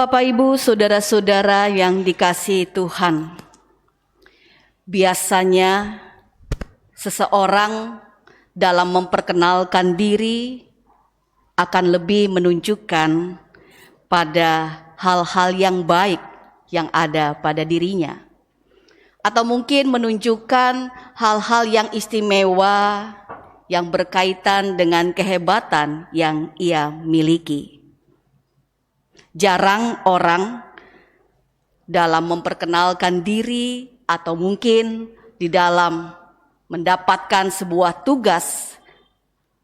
Bapak, Ibu, saudara-saudara yang dikasihi Tuhan, biasanya seseorang dalam memperkenalkan diri akan lebih menunjukkan pada hal-hal yang baik yang ada pada dirinya, atau mungkin menunjukkan hal-hal yang istimewa yang berkaitan dengan kehebatan yang ia miliki. Jarang orang dalam memperkenalkan diri atau mungkin di dalam mendapatkan sebuah tugas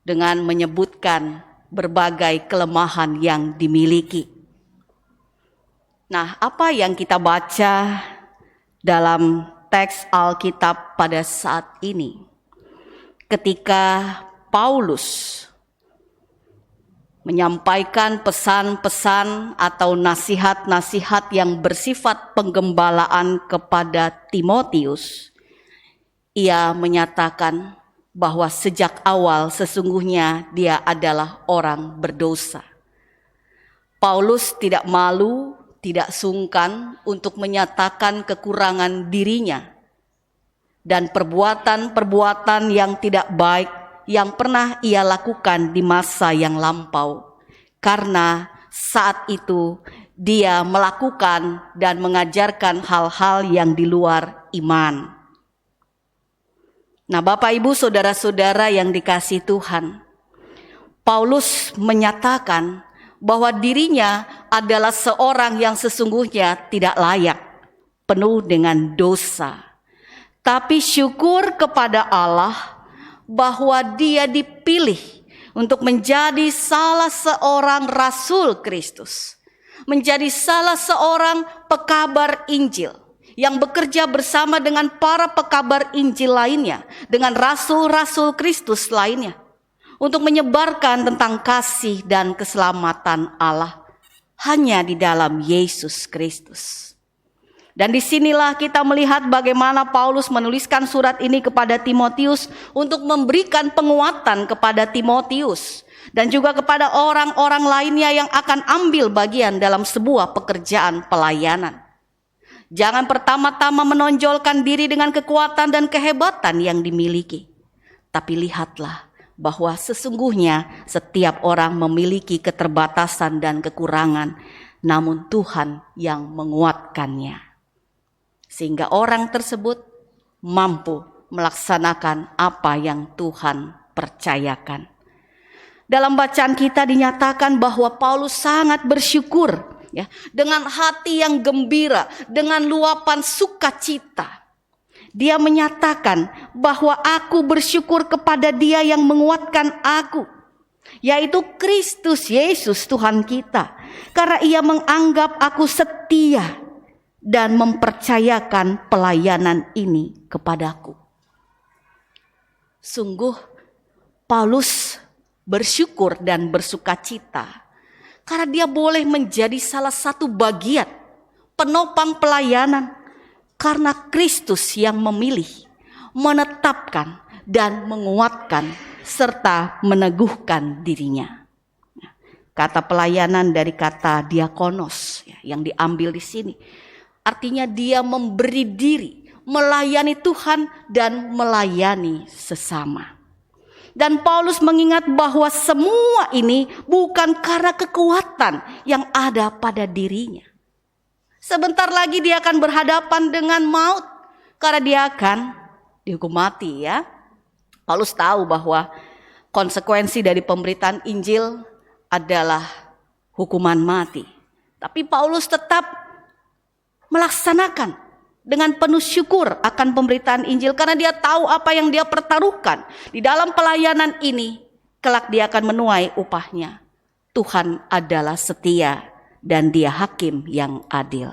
dengan menyebutkan berbagai kelemahan yang dimiliki. Nah, apa yang kita baca dalam teks Alkitab pada saat ini? Ketika Paulus menyampaikan pesan-pesan atau nasihat-nasihat yang bersifat penggembalaan kepada Timotius, ia menyatakan bahwa sejak awal sesungguhnya dia adalah orang berdosa. Paulus tidak malu, tidak sungkan untuk menyatakan kekurangan dirinya dan perbuatan-perbuatan yang tidak baik yang pernah ia lakukan di masa yang lampau, karena saat itu dia melakukan dan mengajarkan hal-hal yang di luar iman. Nah, Bapak, Ibu, saudara-saudara yang dikasihi Tuhan, Paulus menyatakan bahwa dirinya adalah seorang yang sesungguhnya tidak layak, penuh dengan dosa. Tapi syukur kepada Allah bahwa dia dipilih untuk menjadi salah seorang rasul Kristus, menjadi salah seorang pekabar Injil yang bekerja bersama dengan para pekabar Injil lainnya, dengan rasul-rasul Kristus lainnya, untuk menyebarkan tentang kasih dan keselamatan Allah hanya di dalam Yesus Kristus. Dan disinilah kita melihat bagaimana Paulus menuliskan surat ini kepada Timotius untuk memberikan penguatan kepada Timotius dan juga kepada orang-orang lainnya yang akan ambil bagian dalam sebuah pekerjaan pelayanan. Jangan pertama-tama menonjolkan diri dengan kekuatan dan kehebatan yang dimiliki, tapi lihatlah bahwa sesungguhnya setiap orang memiliki keterbatasan dan kekurangan, namun Tuhan yang menguatkannya, sehingga orang tersebut mampu melaksanakan apa yang Tuhan percayakan. Dalam bacaan kita dinyatakan bahwa Paulus sangat bersyukur, ya, dengan hati yang gembira, dengan luapan sukacita. Dia menyatakan bahwa aku bersyukur kepada Dia yang menguatkan aku, yaitu Kristus Yesus Tuhan kita, karena Ia menganggap aku setia dan mempercayakan pelayanan ini kepadaku. Sungguh Paulus bersyukur dan bersukacita karena dia boleh menjadi salah satu bagian penopang pelayanan, karena Kristus yang memilih, menetapkan dan menguatkan serta meneguhkan dirinya. Kata pelayanan dari kata diakonos yang diambil di sini, artinya dia memberi diri, melayani Tuhan dan melayani sesama. Dan Paulus mengingat bahwa semua ini bukan karena kekuatan yang ada pada dirinya. Sebentar lagi dia akan berhadapan dengan maut, karena dia akan dihukum mati, ya. Paulus tahu bahwa konsekuensi dari pemberitaan Injil adalah hukuman mati. Tapi Paulus tetap melaksanakan dengan penuh syukur akan pemberitaan Injil, karena dia tahu apa yang dia pertaruhkan di dalam pelayanan ini, kelak dia akan menuai upahnya. Tuhan adalah setia dan Dia hakim yang adil.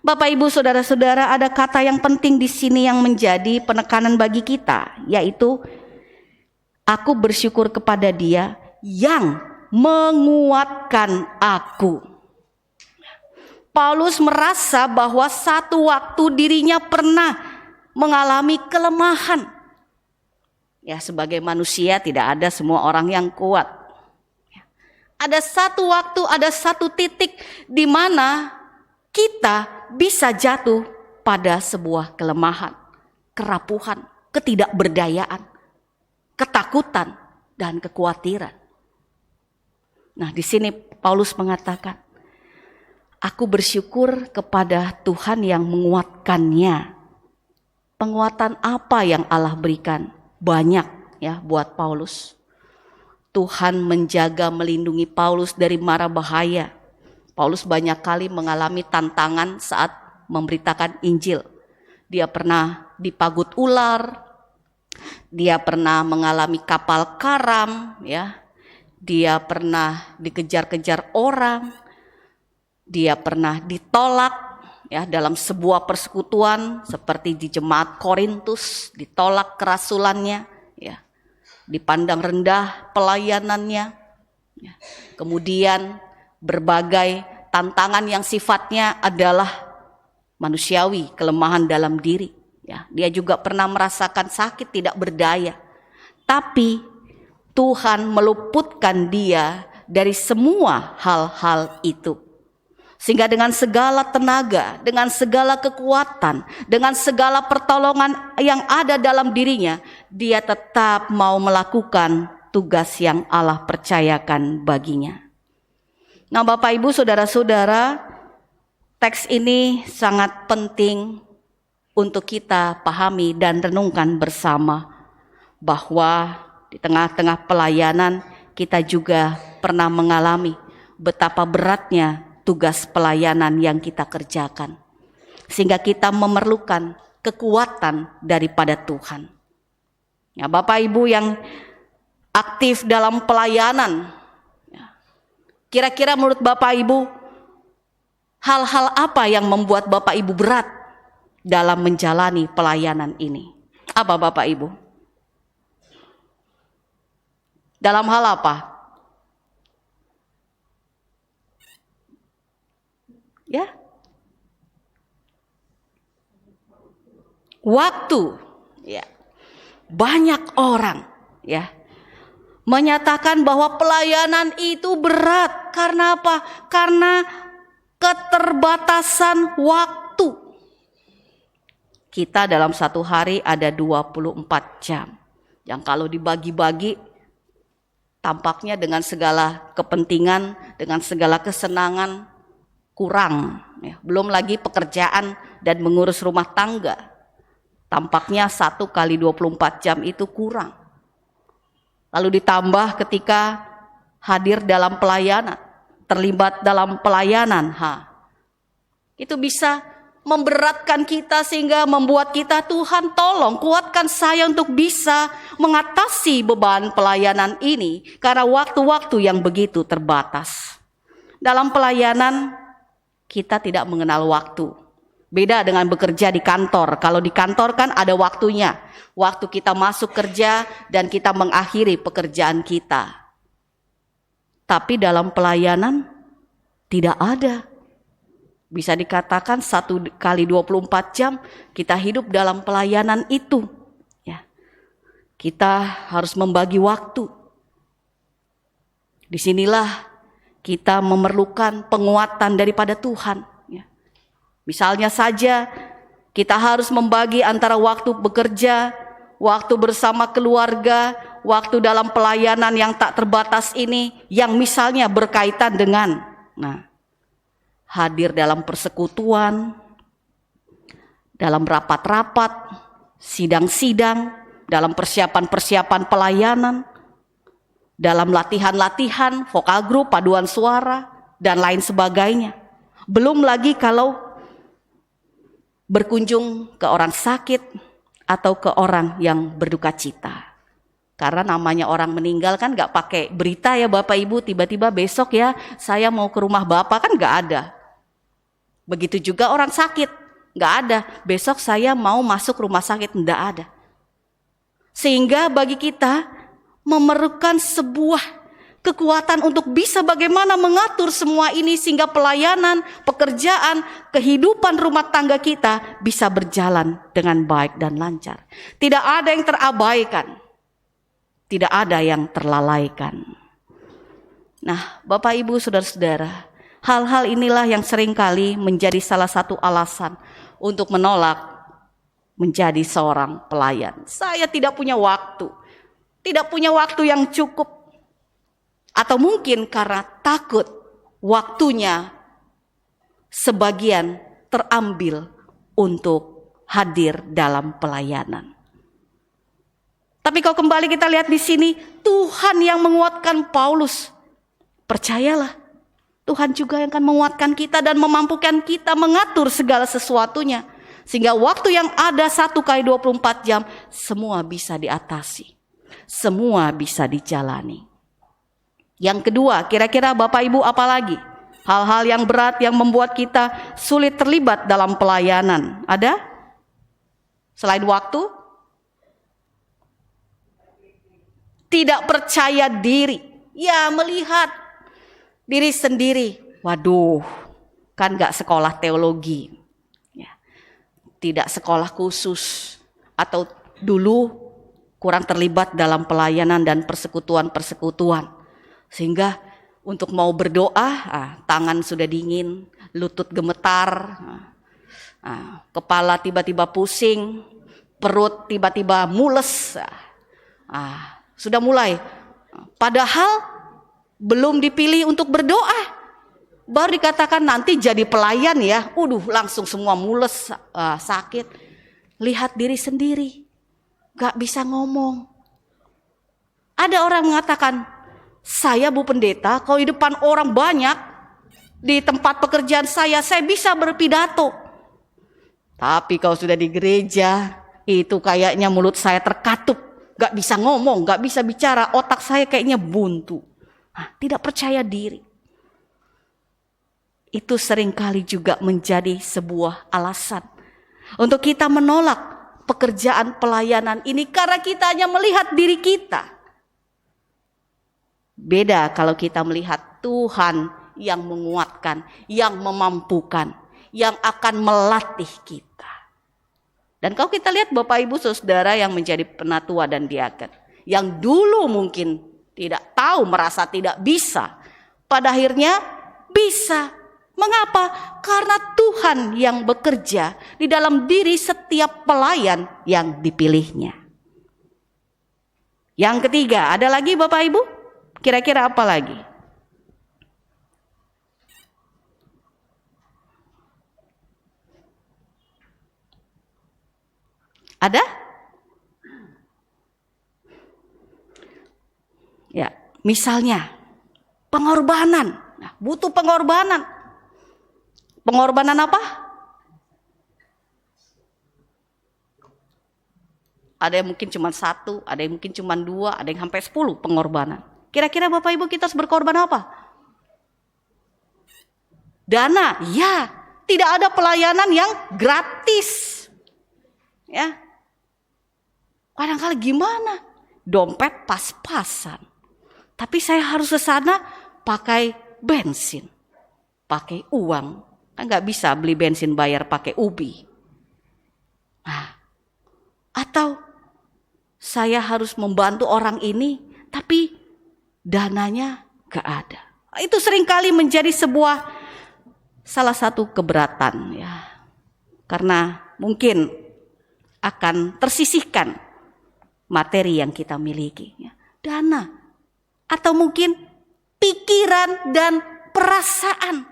Bapak, Ibu, saudara-saudara, ada kata yang penting di sini yang menjadi penekanan bagi kita, yaitu aku bersyukur kepada Dia yang menguatkan aku. Paulus merasa bahwa satu waktu dirinya pernah mengalami kelemahan. Ya, sebagai manusia tidak ada semua orang yang kuat. Ada satu waktu, ada satu titik di mana kita bisa jatuh pada sebuah kelemahan, kerapuhan, ketidakberdayaan, ketakutan, dan kekhawatiran. Nah, di sini Paulus mengatakan, aku bersyukur kepada Tuhan yang menguatkannya. Penguatan apa yang Allah berikan? Banyak ya buat Paulus. Tuhan menjaga, melindungi Paulus dari mara bahaya. Paulus banyak kali mengalami tantangan saat memberitakan Injil. Dia pernah dipagut ular, dia pernah mengalami kapal karam, ya. Dia pernah dikejar-kejar orang, dia pernah ditolak ya dalam sebuah persekutuan seperti di jemaat Korintus, ditolak kerasulannya, ya. Dipandang rendah pelayanannya, ya. Kemudian berbagai tantangan yang sifatnya adalah manusiawi, kelemahan dalam diri, ya. Dia juga pernah merasakan sakit, tidak berdaya, tapi Tuhan meluputkan dia dari semua hal-hal itu. Sehingga dengan segala tenaga, dengan segala kekuatan, dengan segala pertolongan yang ada dalam dirinya, dia tetap mau melakukan tugas yang Allah percayakan baginya. Nah, Bapak Ibu, saudara-saudara, teks ini sangat penting untuk kita pahami dan renungkan bersama, bahwa di tengah-tengah pelayanan kita juga pernah mengalami betapa beratnya tugas pelayanan yang kita kerjakan, sehingga kita memerlukan kekuatan daripada Tuhan. Ya, Bapak Ibu yang aktif dalam pelayanan, ya, kira-kira menurut Bapak Ibu, hal-hal apa yang membuat Bapak Ibu berat dalam menjalani pelayanan ini? Apa Bapak Ibu? Dalam hal apa? Ya, waktu, ya. Banyak orang, ya, menyatakan bahwa pelayanan itu berat. Karena apa? Karena keterbatasan waktu. Kita dalam satu hari ada 24 jam. Yang kalau dibagi-bagi, tampaknya dengan segala kepentingan, dengan segala kesenangan, kurang, ya. Belum lagi pekerjaan dan mengurus rumah tangga, tampaknya 1 kali 24 jam itu kurang. Lalu ditambah ketika hadir dalam pelayanan, terlibat dalam pelayanan, itu bisa memberatkan kita sehingga membuat kita, Tuhan tolong kuatkan saya untuk bisa mengatasi beban pelayanan ini, karena waktu-waktu yang begitu terbatas. Dalam pelayanan kita tidak mengenal waktu. Beda dengan bekerja di kantor. Kalau di kantor kan ada waktunya. Waktu kita masuk kerja dan kita mengakhiri pekerjaan kita. Tapi dalam pelayanan tidak ada. Bisa dikatakan 1 kali 24 jam kita hidup dalam pelayanan itu. Ya. Kita harus membagi waktu. Disinilah kita memerlukan penguatan daripada Tuhan. Ya. Misalnya saja kita harus membagi antara waktu bekerja, waktu bersama keluarga, waktu dalam pelayanan yang tak terbatas ini, yang misalnya berkaitan dengan hadir dalam persekutuan, dalam rapat-rapat, sidang-sidang, dalam persiapan-persiapan pelayanan, dalam latihan-latihan, vokal grup, paduan suara, dan lain sebagainya. Belum lagi kalau berkunjung ke orang sakit atau ke orang yang berduka cita. Karena namanya orang meninggal kan gak pakai berita ya Bapak Ibu, tiba-tiba besok ya saya mau ke rumah Bapak, kan gak ada. Begitu juga orang sakit, gak ada. Besok saya mau masuk rumah sakit, gak ada. Sehingga bagi kita memerlukan sebuah kekuatan untuk bisa bagaimana mengatur semua ini sehingga pelayanan, pekerjaan, kehidupan rumah tangga kita bisa berjalan dengan baik dan lancar. Tidak ada yang terabaikan, tidak ada yang terlalaikan. Nah, Bapak Ibu Saudara-saudara, hal-hal inilah yang seringkali menjadi salah satu alasan untuk menolak menjadi seorang pelayan. Saya tidak punya waktu yang cukup, atau mungkin karena takut waktunya sebagian terambil untuk hadir dalam pelayanan. Tapi kalau kembali kita lihat di sini, Tuhan yang menguatkan Paulus. Percayalah, Tuhan juga yang akan menguatkan kita dan memampukan kita mengatur segala sesuatunya. Sehingga waktu yang ada 1x24 jam, semua bisa diatasi. Semua bisa dijalani. Yang kedua, kira-kira Bapak Ibu apa lagi? Hal-hal yang berat yang membuat kita sulit terlibat dalam pelayanan. Ada? Selain waktu? Tidak percaya diri. Ya, melihat diri sendiri. Waduh, kan gak sekolah teologi. Ya. Tidak sekolah khusus. Atau dulu kurang terlibat dalam pelayanan dan persekutuan-persekutuan. Sehingga untuk mau berdoa, tangan sudah dingin, lutut gemetar, kepala tiba-tiba pusing, perut tiba-tiba mules. Sudah mulai. Padahal belum dipilih untuk berdoa. Baru dikatakan nanti jadi pelayan ya. Langsung semua mules, sakit. Lihat diri sendiri. Gak bisa ngomong. Ada orang mengatakan, saya Bu Pendeta, kalau di depan orang banyak, di tempat pekerjaan saya bisa berpidato. Tapi kalau sudah di gereja, itu kayaknya mulut saya terkatup. Gak bisa ngomong, gak bisa bicara, otak saya kayaknya buntu. Tidak percaya diri. Itu seringkali juga menjadi sebuah alasan untuk kita menolak pekerjaan pelayanan ini karena kita hanya melihat diri kita. Beda kalau kita melihat Tuhan yang menguatkan, yang memampukan, yang akan melatih kita. Dan kalau kita lihat Bapak Ibu Saudara yang menjadi penatua dan diaken, yang dulu mungkin tidak tahu, merasa tidak bisa, pada akhirnya bisa. Mengapa? Karena Tuhan yang bekerja di dalam diri setiap pelayan yang dipilihnya. Yang ketiga, ada lagi Bapak Ibu? Kira-kira apa lagi? Ada? Ya, misalnya pengorbanan. Butuh pengorbanan. Pengorbanan apa? Ada yang mungkin cuma 1, ada yang mungkin cuma 2, ada yang sampai 10 pengorbanan. Kira-kira Bapak Ibu kita harus berkorban apa? Dana, ya. Tidak ada pelayanan yang gratis. Ya. Kadang-kadang gimana? Dompet pas-pasan. Tapi saya harus ke sana pakai bensin, pakai uang. Kan nggak bisa beli bensin bayar pakai ubi. Atau saya harus membantu orang ini, tapi dananya nggak ada. Itu seringkali menjadi salah satu keberatan ya. Karena mungkin akan tersisihkan materi yang kita miliki, ya. Dana, atau mungkin pikiran dan perasaan.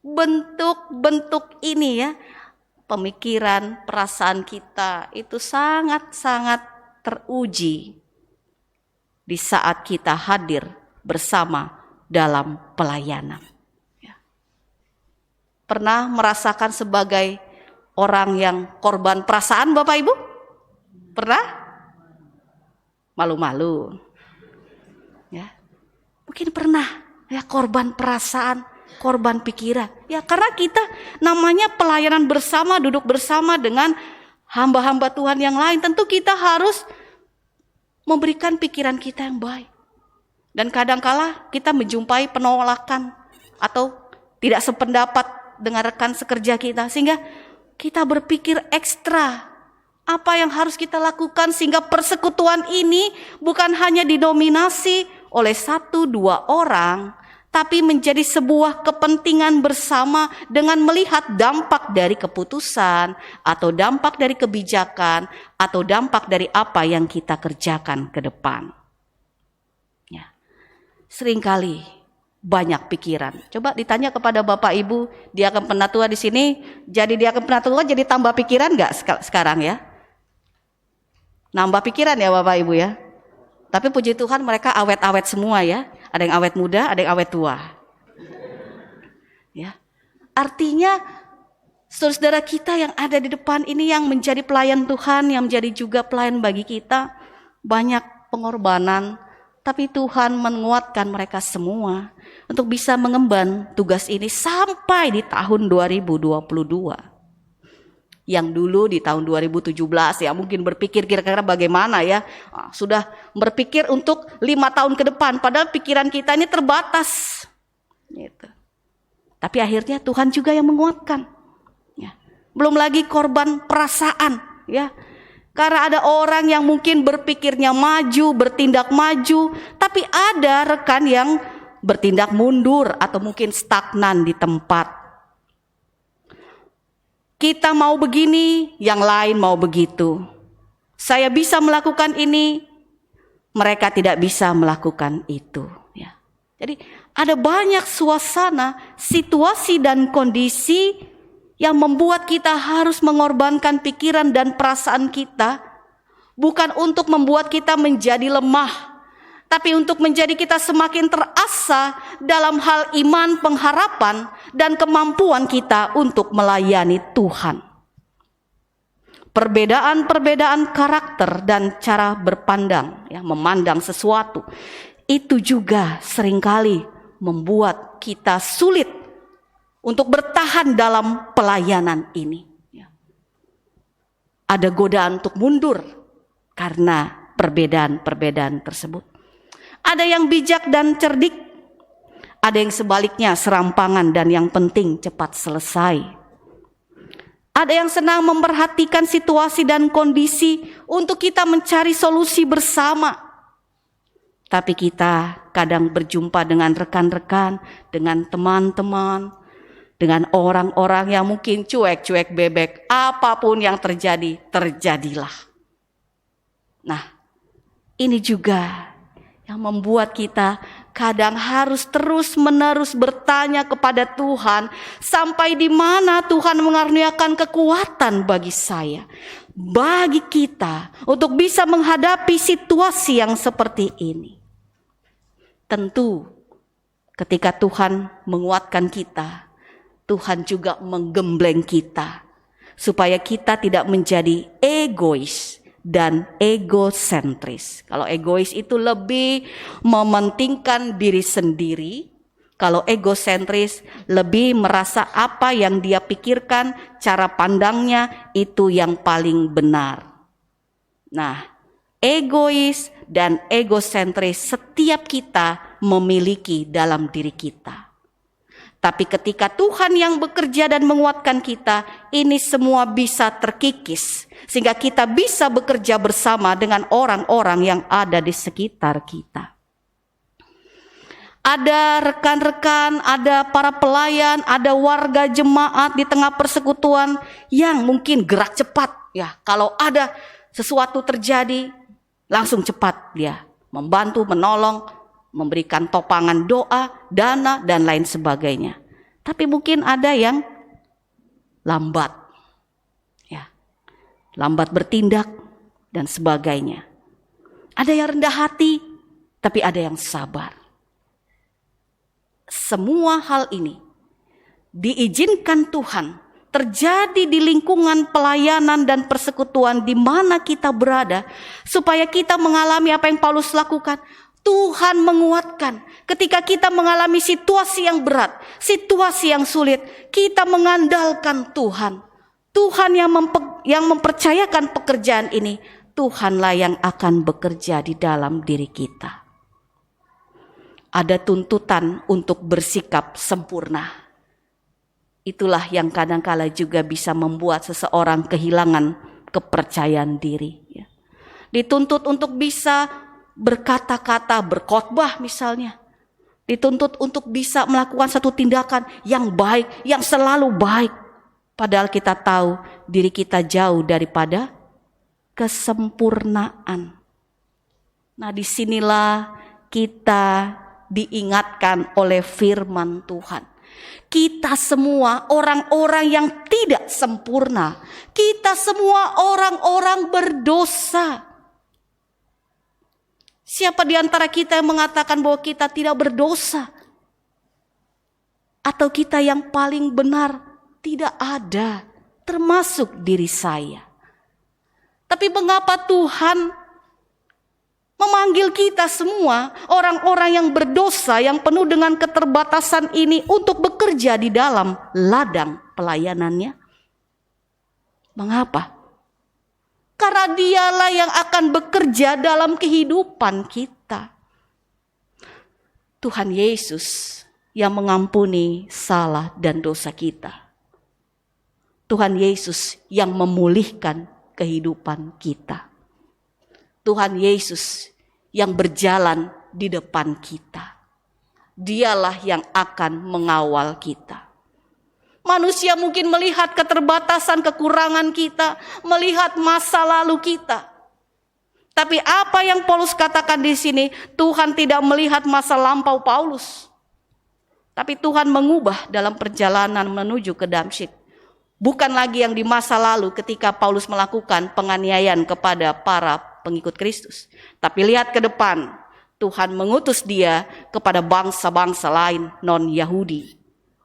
Bentuk-bentuk ini ya, pemikiran, perasaan kita itu sangat-sangat teruji di saat kita hadir bersama dalam pelayanan. Ya. Pernah merasakan sebagai orang yang korban perasaan Bapak Ibu? Pernah? Malu-malu. Ya. Mungkin pernah ya korban perasaan, korban pikiran. Ya karena kita namanya pelayanan bersama, duduk bersama dengan hamba-hamba Tuhan yang lain. Tentu kita harus memberikan pikiran kita yang baik. Dan kadangkala kita menjumpai penolakan atau tidak sependapat dengan rekan sekerja kita. Sehingga kita berpikir ekstra. Apa yang harus kita lakukan sehingga persekutuan ini bukan hanya didominasi oleh 1-2 orang, tapi menjadi sebuah kepentingan bersama dengan melihat dampak dari keputusan, atau dampak dari kebijakan, atau dampak dari apa yang kita kerjakan ke depan. Ya. Seringkali banyak pikiran. Coba ditanya kepada Bapak Ibu, diaken penatua di sini, jadi diaken penatua jadi tambah pikiran nggak sekarang ya? Nambah pikiran ya Bapak Ibu ya. Tapi puji Tuhan mereka awet-awet semua ya. Ada yang awet muda, ada yang awet tua. Ya. Artinya saudara-saudara kita yang ada di depan ini yang menjadi pelayan Tuhan, yang menjadi juga pelayan bagi kita, banyak pengorbanan, tapi Tuhan menguatkan mereka semua untuk bisa mengemban tugas ini sampai di tahun 2022. Yang dulu di tahun 2017 ya mungkin berpikir kira-kira bagaimana ya, sudah berpikir untuk 5 tahun ke depan, padahal pikiran kita ini terbatas gitu. Tapi akhirnya Tuhan juga yang menguatkan ya. Belum lagi korban perasaan ya, karena ada orang yang mungkin berpikirnya maju, bertindak maju, tapi ada rekan yang bertindak mundur atau mungkin stagnan di tempat. Kita mau begini, yang lain mau begitu. Saya bisa melakukan ini, mereka tidak bisa melakukan itu. Ya. Jadi ada banyak suasana, situasi dan kondisi yang membuat kita harus mengorbankan pikiran dan perasaan kita, bukan untuk membuat kita menjadi lemah, tapi untuk menjadi kita semakin terasa dalam hal iman, pengharapan, dan kemampuan kita untuk melayani Tuhan. Perbedaan-perbedaan karakter dan cara berpandang, ya, memandang sesuatu, itu juga seringkali membuat kita sulit untuk bertahan dalam pelayanan ini. Ada godaan untuk mundur karena perbedaan-perbedaan tersebut. Ada yang bijak dan cerdik, ada yang sebaliknya serampangan dan yang penting cepat selesai. Ada yang senang memperhatikan situasi dan kondisi untuk kita mencari solusi bersama. Tapi kita kadang berjumpa dengan rekan-rekan, dengan teman-teman, dengan orang-orang yang mungkin cuek-cuek bebek. Apapun yang terjadi, terjadilah. Nah, ini juga yang membuat kita kadang harus terus-menerus bertanya kepada Tuhan, sampai di mana Tuhan mengaruniakan kekuatan bagi saya, bagi kita untuk bisa menghadapi situasi yang seperti ini. Tentu ketika Tuhan menguatkan kita, Tuhan juga menggembleng kita supaya kita tidak menjadi egois dan egosentris. Kalau egois itu lebih mementingkan diri sendiri. Kalau egosentris lebih merasa apa yang dia pikirkan, cara pandangnya itu yang paling benar. Nah, egois dan egosentris setiap kita memiliki dalam diri kita. Tapi ketika Tuhan yang bekerja dan menguatkan kita, ini semua bisa terkikis. Sehingga kita bisa bekerja bersama dengan orang-orang yang ada di sekitar kita. Ada rekan-rekan, ada para pelayan, ada warga jemaat di tengah persekutuan yang mungkin gerak cepat. Ya, kalau ada sesuatu terjadi, langsung cepat dia membantu, menolong, memberikan topangan doa, dana, dan lain sebagainya. Tapi mungkin ada yang lambat, ya, lambat bertindak, dan sebagainya. Ada yang rendah hati, tapi ada yang sabar. Semua hal ini diizinkan Tuhan terjadi di lingkungan pelayanan dan persekutuan di mana kita berada, supaya kita mengalami apa yang Paulus lakukan. Tuhan menguatkan ketika kita mengalami situasi yang berat, situasi yang sulit, kita mengandalkan Tuhan. Tuhan yang mempercayakan pekerjaan ini, Tuhanlah yang akan bekerja di dalam diri kita. Ada tuntutan untuk bersikap sempurna. Itulah yang kadang-kala juga bisa membuat seseorang kehilangan kepercayaan diri. Dituntut untuk bisa berkata-kata, berkhotbah misalnya. Dituntut untuk bisa melakukan satu tindakan yang baik, yang selalu baik. Padahal kita tahu diri kita jauh daripada kesempurnaan. Nah, disinilah kita diingatkan oleh firman Tuhan. Kita semua orang-orang yang tidak sempurna. Kita semua orang-orang berdosa. Siapa di antara kita yang mengatakan bahwa kita tidak berdosa? Atau kita yang paling benar? Tidak ada, termasuk diri saya. Tapi mengapa Tuhan memanggil kita semua, orang-orang yang berdosa, yang penuh dengan keterbatasan ini, untuk bekerja di dalam ladang pelayanannya? Mengapa? Karena dialah yang akan bekerja dalam kehidupan kita. Tuhan Yesus yang mengampuni salah dan dosa kita. Tuhan Yesus yang memulihkan kehidupan kita. Tuhan Yesus yang berjalan di depan kita. Dialah yang akan mengawal kita. Manusia mungkin melihat keterbatasan, kekurangan kita, melihat masa lalu kita. Tapi apa yang Paulus katakan di sini, Tuhan tidak melihat masa lampau Paulus. Tapi Tuhan mengubah dalam perjalanan menuju ke Damsyik. Bukan lagi yang di masa lalu ketika Paulus melakukan penganiayaan kepada para pengikut Kristus. Tapi lihat ke depan, Tuhan mengutus dia kepada bangsa-bangsa lain non-Yahudi.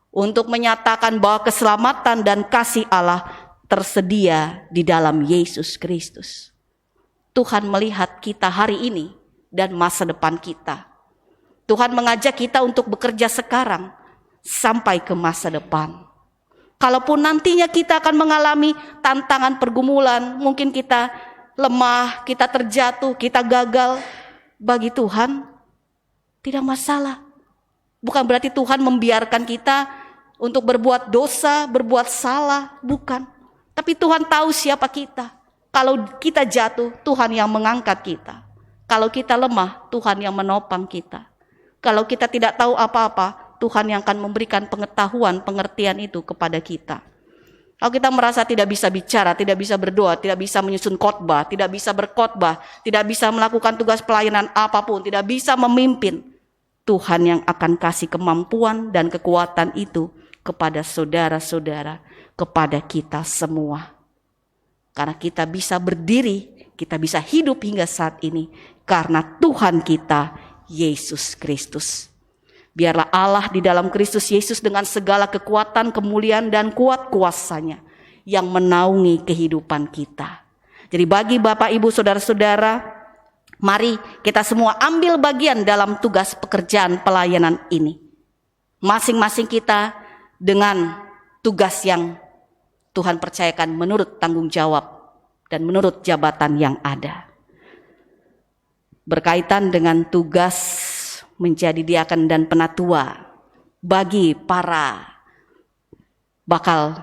Untuk menyatakan bahwa keselamatan dan kasih Allah tersedia di dalam Yesus Kristus. Tuhan melihat kita hari ini dan masa depan kita. Tuhan mengajak kita untuk bekerja sekarang sampai ke masa depan. Kalaupun nantinya kita akan mengalami tantangan pergumulan, mungkin kita lemah, kita terjatuh, kita gagal, bagi Tuhan tidak masalah. Bukan berarti Tuhan membiarkan kita untuk berbuat dosa, berbuat salah, bukan. Tapi Tuhan tahu siapa kita. Kalau kita jatuh, Tuhan yang mengangkat kita. Kalau kita lemah, Tuhan yang menopang kita. Kalau kita tidak tahu apa-apa, Tuhan yang akan memberikan pengetahuan, pengertian itu kepada kita. Kalau kita merasa tidak bisa bicara, tidak bisa berdoa, tidak bisa menyusun khotbah, tidak bisa berkhotbah, tidak bisa melakukan tugas pelayanan apapun, tidak bisa memimpin, Tuhan yang akan kasih kemampuan dan kekuatan itu kepada saudara-saudara, kepada kita semua. Karena kita bisa berdiri, kita bisa hidup hingga saat ini, karena Tuhan kita, Yesus Kristus. Biarlah Allah di dalam Kristus Yesus dengan segala kekuatan, kemuliaan, dan kuat kuasanya yang menaungi kehidupan kita. Jadi bagi Bapak, Ibu, Saudara-saudara, mari kita semua ambil bagian dalam tugas pekerjaan pelayanan ini. Masing-masing kita dengan tugas yang Tuhan percayakan menurut tanggung jawab dan menurut jabatan yang ada. Berkaitan dengan tugas menjadi diaken dan penatua bagi para bakal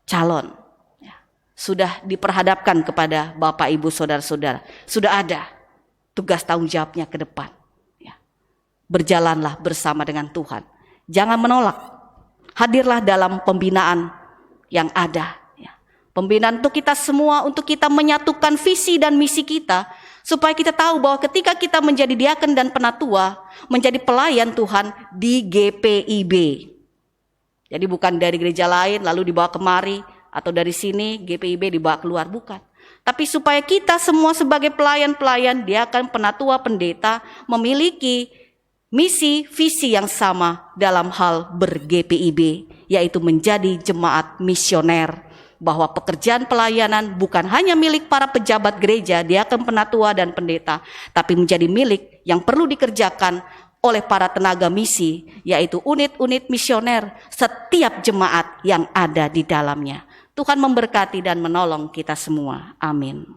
calon, sudah diperhadapkan kepada Bapak, Ibu, Saudara-saudara. Sudah ada tugas tanggung jawabnya ke depan. Berjalanlah bersama dengan Tuhan. Jangan menolak. Hadirlah dalam pembinaan yang ada. Pembinaan untuk kita semua, untuk kita menyatukan visi dan misi kita, supaya kita tahu bahwa ketika kita menjadi diaken dan penatua, menjadi pelayan Tuhan di GPIB. Jadi bukan dari gereja lain lalu dibawa kemari, atau dari sini GPIB dibawa keluar, bukan. Tapi supaya kita semua sebagai pelayan-pelayan, diaken, penatua, pendeta, memiliki misi, visi yang sama dalam hal ber-GPIB, yaitu menjadi jemaat misioner. Bahwa pekerjaan pelayanan bukan hanya milik para pejabat gereja, diaken, penatua, dan pendeta, tapi menjadi milik yang perlu dikerjakan oleh para tenaga misi, yaitu unit-unit misioner, setiap jemaat yang ada di dalamnya. Tuhan memberkati dan menolong kita semua. Amin.